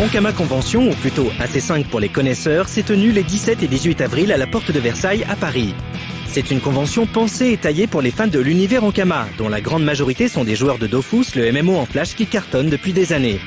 Ankama Convention, ou plutôt AC5 pour les connaisseurs, s'est tenue les 17 et 18 avril à la Porte de Versailles à Paris. C'est une convention pensée et taillée pour les fans de l'univers Ankama, dont la grande majorité sont des joueurs de Dofus, le MMO en flash qui cartonne depuis des années.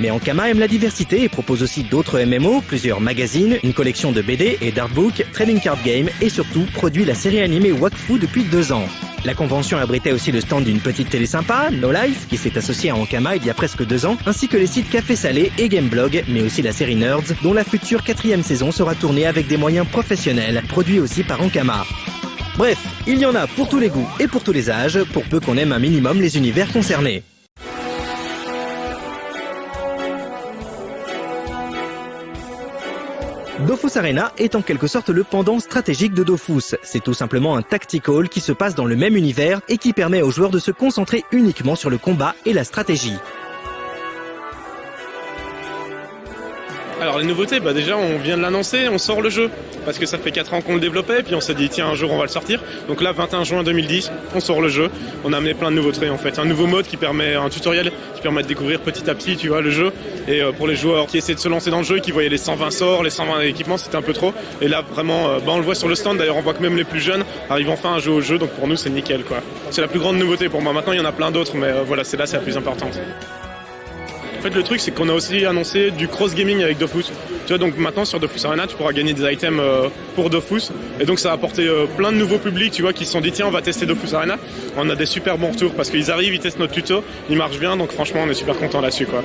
Mais Ankama aime la diversité et propose aussi d'autres MMO, plusieurs magazines, une collection de BD et d'artbooks, trading card game et surtout produit la série animée Wakfu depuis 2 ans. La convention abritait aussi le stand d'une petite télé sympa, No Life, qui s'est associée à Ankama il y a presque 2 ans, ainsi que les sites Café Salé et Gameblog, mais aussi la série Nerds, dont la future 4e saison sera tournée avec des moyens professionnels, produits aussi par Ankama. Bref, il y en a pour tous les goûts et pour tous les âges, pour peu qu'on aime un minimum les univers concernés. Dofus Arena est en quelque sorte le pendant stratégique de Dofus. C'est tout simplement un tactical qui se passe dans le même univers et qui permet aux joueurs de se concentrer uniquement sur le combat et la stratégie. Alors les nouveautés, déjà on vient de l'annoncer, on sort le jeu. Parce que ça fait 4 ans qu'on le développait, puis on s'est dit tiens un jour on va le sortir. Donc là 21 juin 2010, on sort le jeu. On a amené plein de nouveautés en fait. Un nouveau mode qui permet, un tutoriel qui permet de découvrir petit à petit le jeu. Et pour les joueurs qui essaient de se lancer dans le jeu et qui voyaient les 120 sorts, les 120 équipements, c'était un peu trop. Et là vraiment, on le voit sur le stand, d'ailleurs on voit que même les plus jeunes arrivent enfin à jouer au jeu, donc pour nous c'est nickel quoi. C'est la plus grande nouveauté pour moi. Maintenant il y en a plein d'autres, mais voilà, c'est la plus importante. En fait, le truc, c'est qu'on a aussi annoncé du cross-gaming avec Dofus. Tu vois, donc maintenant, sur Dofus Arena, tu pourras gagner des items pour Dofus. Et donc, ça a apporté plein de nouveaux publics, tu vois, qui se sont dit, tiens, on va tester Dofus Arena. On a des super bons retours parce qu'ils arrivent, ils testent notre tuto, ils marchent bien. Donc, franchement, on est super contents là-dessus, quoi.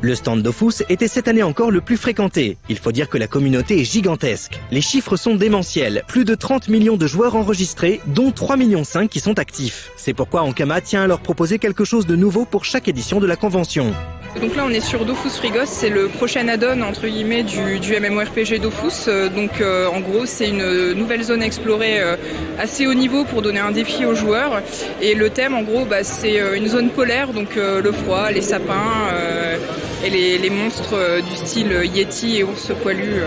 Le stand Dofus était cette année encore le plus fréquenté. Il faut dire que la communauté est gigantesque. Les chiffres sont démentiels. Plus de 30 millions de joueurs enregistrés, dont 3,5 millions qui sont actifs. C'est pourquoi Ankama tient à leur proposer quelque chose de nouveau pour chaque édition de la convention. Donc là on est sur Dofus Free Ghost, c'est le prochain add-on entre guillemets du MMORPG Dofus. En gros c'est une nouvelle zone à explorer assez haut niveau pour donner un défi aux joueurs. Et le thème en gros c'est une zone polaire, donc le froid, les sapins et les monstres du style Yeti et ours poilu.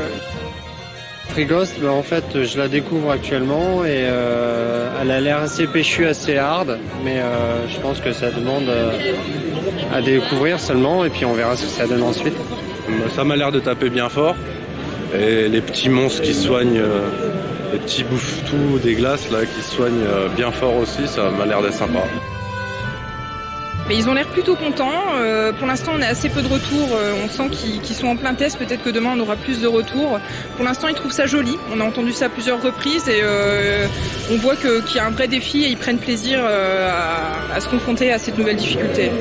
Free Ghost, en fait je la découvre actuellement et elle a l'air assez péchue, assez hard, mais je pense que ça demande à découvrir seulement et puis on verra ce que ça donne ensuite. Ça m'a l'air de taper bien fort et les petits monstres qui soignent, les petits bouffetous des glaces là qui soignent bien fort aussi, ça m'a l'air d'être sympa. Mais ils ont l'air plutôt contents. Pour l'instant, on a assez peu de retours. On sent qu'ils sont en plein test. Peut-être que demain, on aura plus de retours. Pour l'instant, ils trouvent ça joli. On a entendu ça à plusieurs reprises et on voit qu'il y a un vrai défi et ils prennent plaisir à se confronter à cette nouvelle difficulté.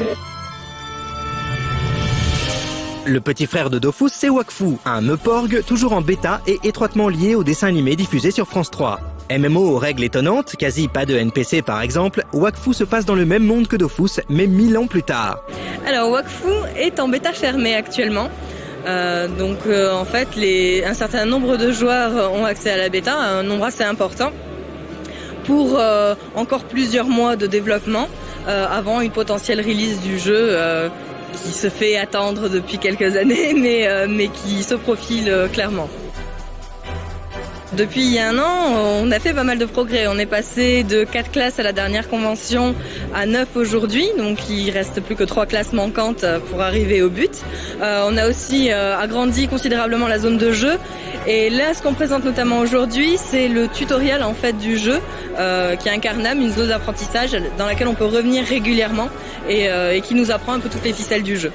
Le petit frère de Dofus, c'est Wakfu, un Meporg toujours en bêta et étroitement lié au dessin animé diffusé sur France 3. MMO aux règles étonnantes, quasi pas de NPC par exemple, Wakfu se passe dans le même monde que Dofus, mais 1000 ans plus tard. Alors Wakfu est en bêta fermée actuellement. En fait, un certain nombre de joueurs ont accès à la bêta, un nombre assez important, pour encore plusieurs mois de développement avant une potentielle release du jeu qui se fait attendre depuis quelques années, mais qui se profile clairement. Depuis 1 an, on a fait pas mal de progrès. On est passé de 4 classes à la dernière convention à 9 aujourd'hui, donc il reste plus que 3 classes manquantes pour arriver au but. On a aussi agrandi considérablement la zone de jeu. Et là, ce qu'on présente notamment aujourd'hui, c'est le tutoriel en fait du jeu qui incarne une zone d'apprentissage dans laquelle on peut revenir régulièrement et qui nous apprend un peu toutes les ficelles du jeu.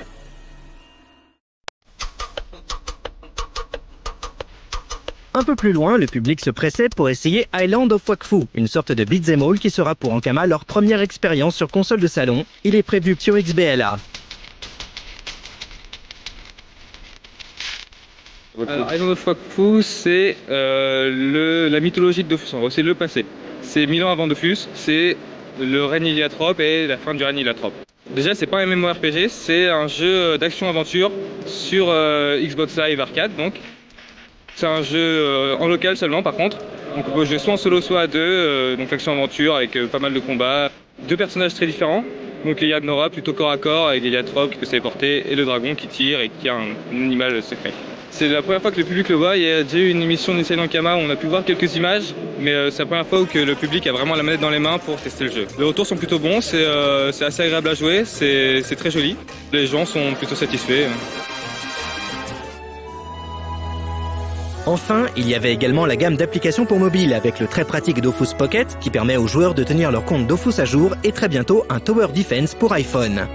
Un peu plus loin, le public se pressait pour essayer Island of Wakfu, une sorte de beat'em all qui sera pour Ankama leur première expérience sur console de salon. Il est prévu sur XBLA. Alors, Island of Wakfu, c'est la mythologie de Dofus, en gros, c'est le passé. C'est 1000 ans avant Dofus, c'est le règne Iliatrope et la fin du règne Iliatrope. Déjà, c'est pas un MMORPG, c'est un jeu d'action-aventure sur Xbox Live Arcade, donc. C'est un jeu en local seulement par contre. Donc on peut jouer soit en solo soit à deux, donc action-aventure avec pas mal de combats. 2 personnages très différents. Donc il y a Nora plutôt corps à corps avec Iliatrope qui peut se téléporter et le dragon qui tire et qui a un animal secret. C'est la première fois que le public le voit. Il y a déjà eu une émission d'Inside Ankama où on a pu voir quelques images, mais c'est la première fois que le public a vraiment la manette dans les mains pour tester le jeu. Les retours sont plutôt bons, c'est assez agréable à jouer, c'est très joli. Les gens sont plutôt satisfaits. Enfin, il y avait également la gamme d'applications pour mobile avec le très pratique Dofus Pocket qui permet aux joueurs de tenir leur compte Dofus à jour et très bientôt un Tower Defense pour iPhone.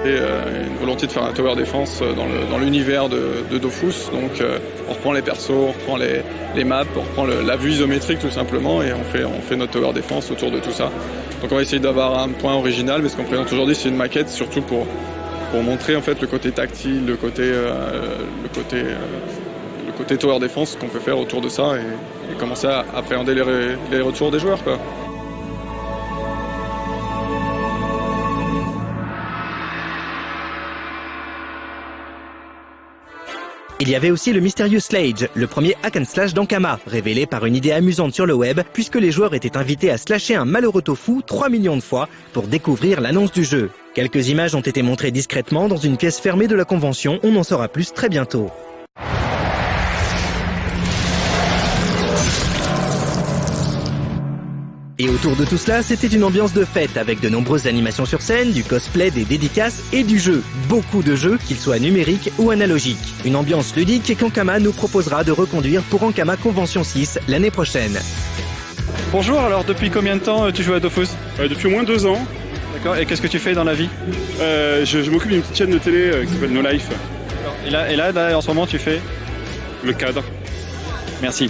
Et une volonté de faire un Tower Defense dans l'univers de Dofus. Donc on reprend les persos, on reprend les maps, on reprend la vue isométrique tout simplement et on fait notre Tower Defense autour de tout ça. Donc on va essayer d'avoir un point original, mais ce qu'on présente aujourd'hui c'est une maquette surtout pour montrer en fait le côté tactile, le côté Tower Defense qu'on peut faire autour de ça et commencer à appréhender les retours des joueurs, quoi. Il y avait aussi le mystérieux Slage, le premier hack and slash d'Ankama, révélé par une idée amusante sur le web, puisque les joueurs étaient invités à slasher un malheureux tofu 3 millions de fois pour découvrir l'annonce du jeu. Quelques images ont été montrées discrètement dans une pièce fermée de la convention, on en saura plus très bientôt. Et autour de tout cela, c'était une ambiance de fête avec de nombreuses animations sur scène, du cosplay, des dédicaces et du jeu. Beaucoup de jeux, qu'ils soient numériques ou analogiques. Une ambiance ludique qu'Ankama nous proposera de reconduire pour Ankama Convention 6 l'année prochaine. Bonjour, alors depuis combien de temps tu joues à Dofus ? Depuis au moins 2 ans. D'accord, et qu'est-ce que tu fais dans la vie ? Je m'occupe d'une petite chaîne de télé qui s'appelle No Life. Et là, en ce moment, tu fais ? Le cadre. Merci.